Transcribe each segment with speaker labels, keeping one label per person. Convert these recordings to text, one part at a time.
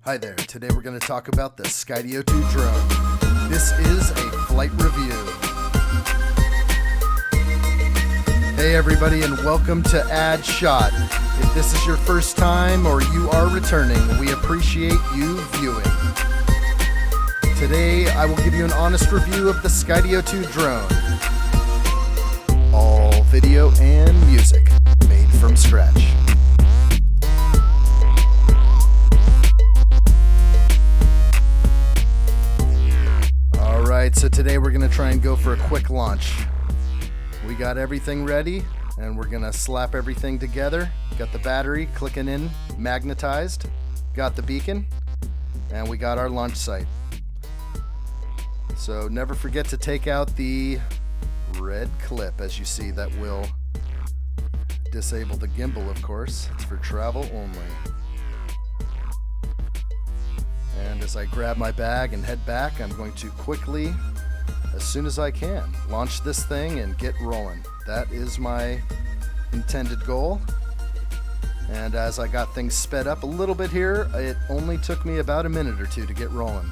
Speaker 1: Hi there, today we're going to talk about the Skydio 2 drone. This is a flight review. Hey everybody, and welcome to addshot. If this is your first time or you are returning, we appreciate you viewing. Today I will give you an honest review of the Skydio 2 drone. All video and music made from scratch. Alright, so today we're going to try and go for a quick launch. We got everything ready and we're going to slap everything together. Got the battery clicking in, magnetized, got the beacon, and we got our launch site. So never forget to take out the red clip, as you see, that will disable the gimbal, of course. It's for travel only. And as I grab my bag and head back, I'm going to quickly, as soon as I can, launch this thing and get rolling. That is my intended goal. And as I got things sped up a little bit here, it only took me about a minute or two to get rolling.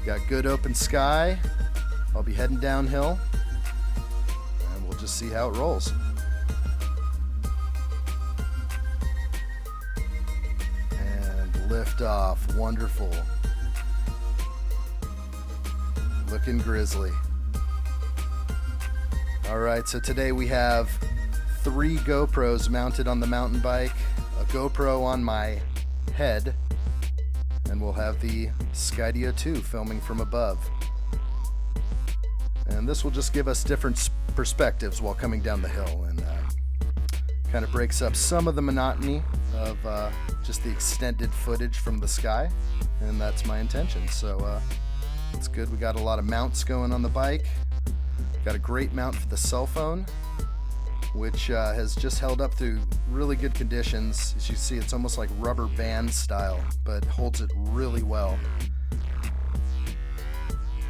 Speaker 1: Got good open sky. I'll be heading downhill, and we'll just see how it rolls. And lift off. Wonderful. Looking grizzly. Alright, so today we have 3 GoPros mounted on the mountain bike, a GoPro on my head, and we'll have the Skydio 2 filming from above. And this will just give us different perspectives while coming down the hill, and kind of breaks up some of the monotony of just the extended footage from the sky, and that's my intention. So it's good. We got a lot of mounts going on the bike. Got a great mount for the cell phone, which has just held up through really good conditions. As you see, it's almost like rubber band style, but holds it really well.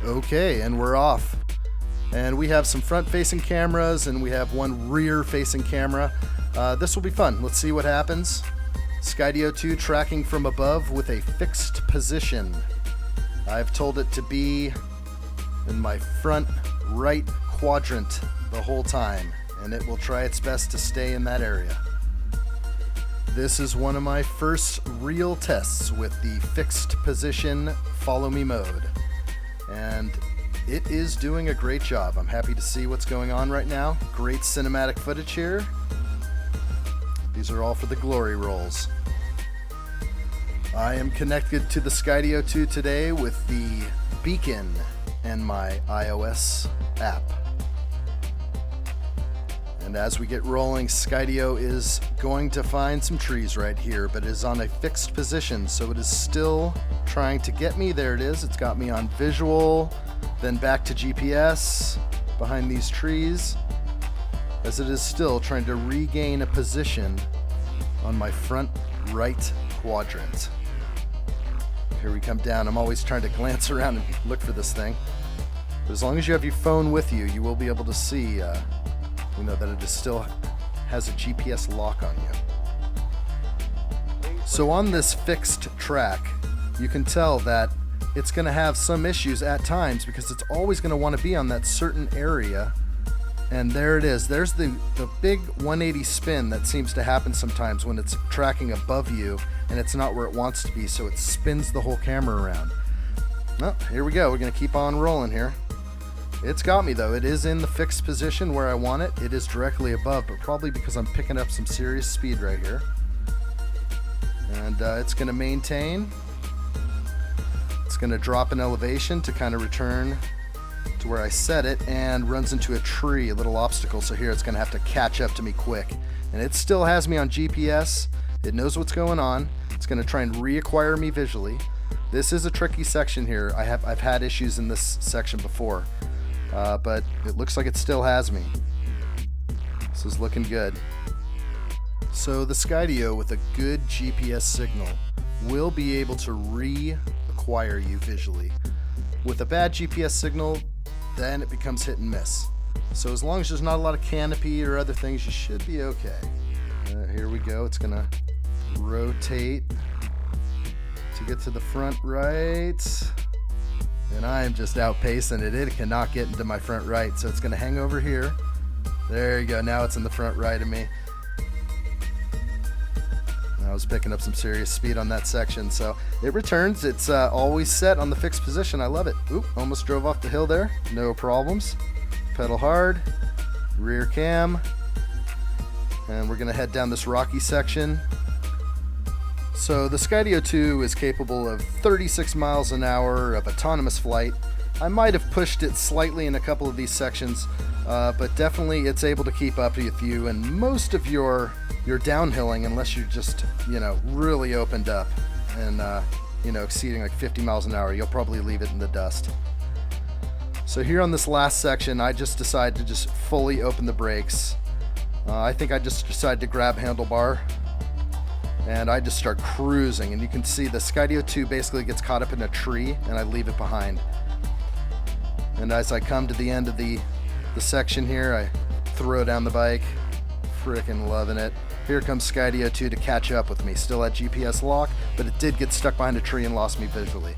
Speaker 1: Okay, and we're off. And we have some front-facing cameras, and we have one rear-facing camera. This will be fun. Let's see what happens. Skydio 2 tracking from above with a fixed position. I've told it to be in my front right quadrant the whole time, and it will try its best to stay in that area. This is one of my first real tests with the fixed position follow me mode, and it is doing a great job. I'm happy to see what's going on right now. Great cinematic footage here. These are all for the glory rolls. I am connected to the Skydio 2 today with the beacon and my iOS app. And as we get rolling, Skydio is going to find some trees right here, but it is on a fixed position, so it is still trying to get me. There it is. It's got me on visual, then back to GPS behind these trees, as it is still trying to regain a position on my front right quadrant. Here we come down. I'm always trying to glance around and look for this thing. But as long as you have your phone with you, you will be able to see that it still has a GPS lock on you. So on this fixed track, you can tell that it's going to have some issues at times because it's always going to want to be on that certain area. And there it is. There's the big 180 spin that seems to happen sometimes when it's tracking above you and it's not where it wants to be, so it spins the whole camera around. Well, here we go. We're going to keep on rolling here. It's got me though. It is in the fixed position where I want it. It is directly above, but probably because I'm picking up some serious speed right here. And it's going to maintain. It's going to drop in elevation to kind of return to where I set it, and runs into a tree, a little obstacle. So here it's going to have to catch up to me quick. And it still has me on GPS. It knows what's going on. It's going to try and reacquire me visually. This is a tricky section here. I've had issues in this section before. But it looks like it still has me. This is looking good. So the Skydio with a good GPS signal will be able to reacquire you visually. With a bad GPS signal, then it becomes hit and miss. So as long as there's not a lot of canopy or other things, you should be okay. Here we go. It's gonna rotate to get to the front right. And I am just outpacing it. It cannot get into my front right, so it's going to hang over here. There you go. Now it's in the front right of me. I was picking up some serious speed on that section, so it returns. It's always set on the fixed position. I love it. Oop, almost drove off the hill there. No problems. Pedal hard, rear cam, and we're going to head down this rocky section. So the Skydio 2 is capable of 36 miles an hour of autonomous flight. I might have pushed it slightly in a couple of these sections, but definitely it's able to keep up with you in most of your downhilling, unless you're just, really opened up and, exceeding like 50 miles an hour. You'll probably leave it in the dust. So here on this last section, I just decided to just fully open the brakes. I think I just decided to grab handlebar and I just start cruising, and you can see the Skydio 2 basically gets caught up in a tree and I leave it behind. And as I come to the end of the section here, I throw down the bike. Freaking loving it. Here comes Skydio 2 to catch up with me. Still at GPS lock, but it did get stuck behind a tree and lost me visually.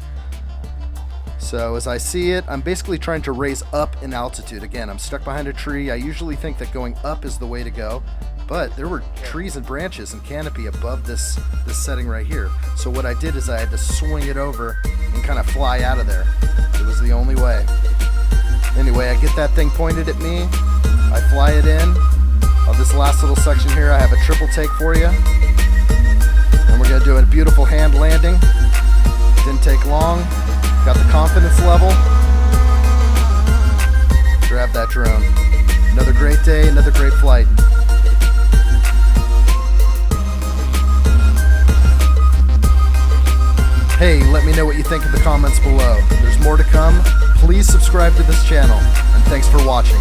Speaker 1: So as I see it, I'm basically trying to raise up in altitude. Again, I'm stuck behind a tree. I usually think that going up is the way to go, but there were trees and branches and canopy above this setting right here. So what I did is I had to swing it over and kind of fly out of there. It was the only way. Anyway, I get that thing pointed at me. I fly it in. On this last little section here, I have a triple take for you. And we're going to do a beautiful hand landing. Didn't take long. Got the confidence level. Grab that drone. Another great day, another great flight. Hey, let me know what you think in the comments below. There's more to come. Please subscribe to this channel, and thanks for watching.